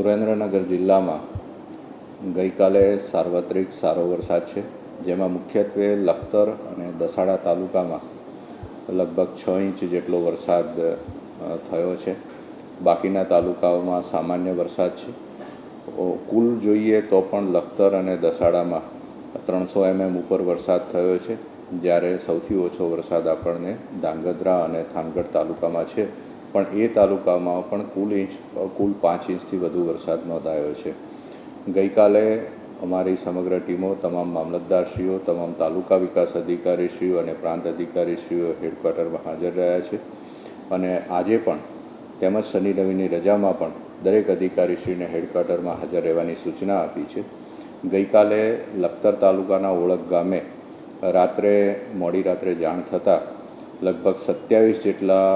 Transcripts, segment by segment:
સુરેન્દ્રનગર જિલ્લામાં ગઈકાલે સાર્વત્રિક સારો વરસાદ છે, જેમાં મુખ્યત્વે લખતર અને દસાડા તાલુકામાં લગભગ 6 ઇંચ જેટલો વરસાદ થયો છે. બાકીના તાલુકાઓમાં સામાન્ય વરસાદ છે. કુલ જોઈએ તો પણ લખતર અને દસાડામાં 300 mm ઉપર વરસાદ થયો છે, જ્યારે સૌથી ઓછો વરસાદ આપણને ધાંગધ્રા અને થાનગઢ તાલુકામાં છે, પણ એ તાલુકામાં પણ કુલ 5 ઇંચથી વધુ વરસાદ નોંધાયો છે. ગઈકાલે અમારી સમગ્ર ટીમો, તમામ મામલતદારશ્રીઓ, તમામ તાલુકા વિકાસ અધિકારીશ્રીઓ અને પ્રાંત અધિકારીશ્રીઓ હેડક્વાર્ટરમાં હાજર રહ્યા છે અને આજે પણ તેમજ શનિ રવિની રજામાં પણ દરેક અધિકારીશ્રીને હેડક્વાર્ટરમાં હાજર રહેવાની સૂચના આપી છે. ગઈકાલે લખતર તાલુકાના ઓળખ ગામે મોડી રાત્રે જાણ થતાં લગભગ 27 જેટલા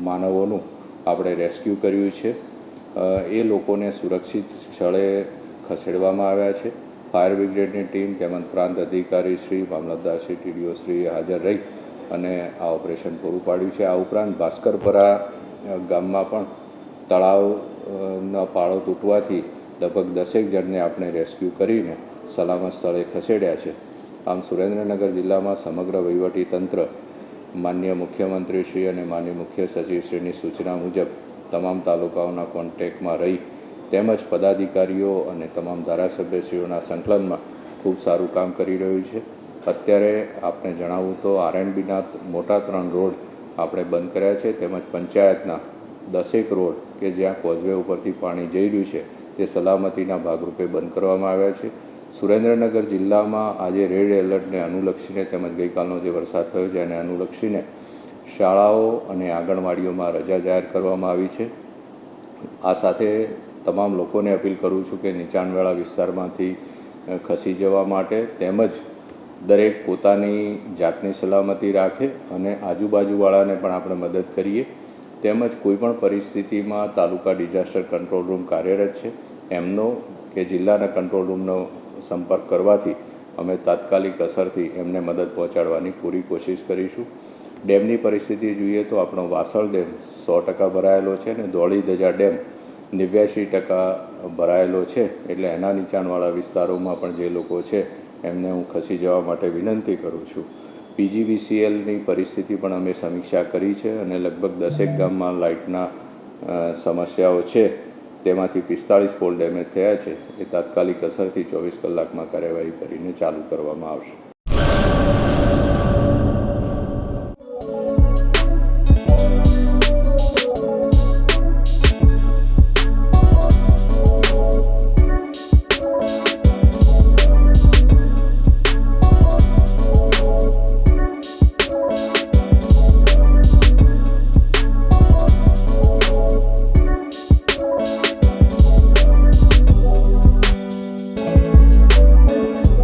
માનવોનું આપણે રેસ્ક્યુ કર્યું છે. એ લોકોને સુરક્ષિત સ્થળે ખસેડવામાં આવ્યા છે. ફાયર બ્રિગેડની ટીમ તેમજ પ્રાંત અધિકારીશ્રી, મામલતદારશ્રી, ટીડીઓશ્રીએ હાજર રહી અને આ ઓપરેશન પૂરું પાડ્યું છે. આ ઉપરાંત ભાસ્કરપરા ગામમાં પણ તળાવનો પાળો તૂટવાથી લગભગ 10 જણને આપણે રેસ્ક્યુ કરીને સલામત સ્થળે ખસેડ્યા છે. આમ સુરેન્દ્રનગર જિલ્લામાં સમગ્ર વહીવટીતંત્ર માનનીય મુખ્યમંત્રીશ્રી અને માનનીય મુખ્ય સચિવશ્રીની સૂચના મુજબ તમામ તાલુકાઓના કોન્ટેક્ટમાં રહી તેમજ પદાધિકારીઓ અને તમામ ધારાસભ્યશ્રીઓના સંકલનમાં ખૂબ સારું કામ કરી રહ્યું છે. અત્યારે આપને જણાવું તો આરએનબીના મોટા 3 રોડ આપણે બંધ કર્યા છે, તેમજ પંચાયતના 10 રોડ કે જ્યાં કોઝવે ઉપરથી પાણી જઈ રહ્યું છે તે સલામતીના ભાગરૂપે બંધ કરવામાં આવ્યા છે. સુરેન્દ્રનગર જિલ્લામાં આજે રેડ એલર્ટને અનુલક્ષીને તેમજ ગઈકાલનો જે વરસાદ થયો છે એને અનુલક્ષીને શાળાઓ અને આંગણવાડીઓમાં રજા જાહેર કરવામાં આવી છે. આ સાથે તમામ લોકોને અપીલ કરું છું કે નીચાણવાળા વિસ્તારમાંથી ખસી જવા માટે તેમજ દરેક પોતાની જાતની સલામતી રાખે અને આજુબાજુવાળાને પણ આપણે મદદ કરીએ. તેમજ કોઈપણ પરિસ્થિતિમાં તાલુકા ડિઝાસ્ટર કંટ્રોલ રૂમ કાર્યરત છે, એમનો કે જિલ્લાના કંટ્રોલ રૂમનો સંપર્ક કરવાથી અમે તાત્કાલિક અસરથી એમને મદદ પહોંચાડવાની પૂરી કોશિશ કરીશું. ડેમની પરિસ્થિતિ જોઈએ તો આપણો વાસળ ડેમ 100% ભરાયેલો છે અને ધોળીધજા ડેમ 89% ભરાયેલો છે. એટલે એના નીચાણવાળા વિસ્તારોમાં પણ જે લોકો છે એમને હું ખસી જવા માટે વિનંતી કરું છું. પીજીવીસીએલની પરિસ્થિતિ પણ અમે સમીક્ષા કરી છે અને લગભગ 10 ગામમાં લાઇટના સમસ્યાઓ છે, તેમાંથી 45 પોલ ડેમેજ થયા છે. એ તાત્કાલિક અસરથી 24 કલાકમાં કાર્યવાહી કરીને ચાલુ કરવામાં આવશે.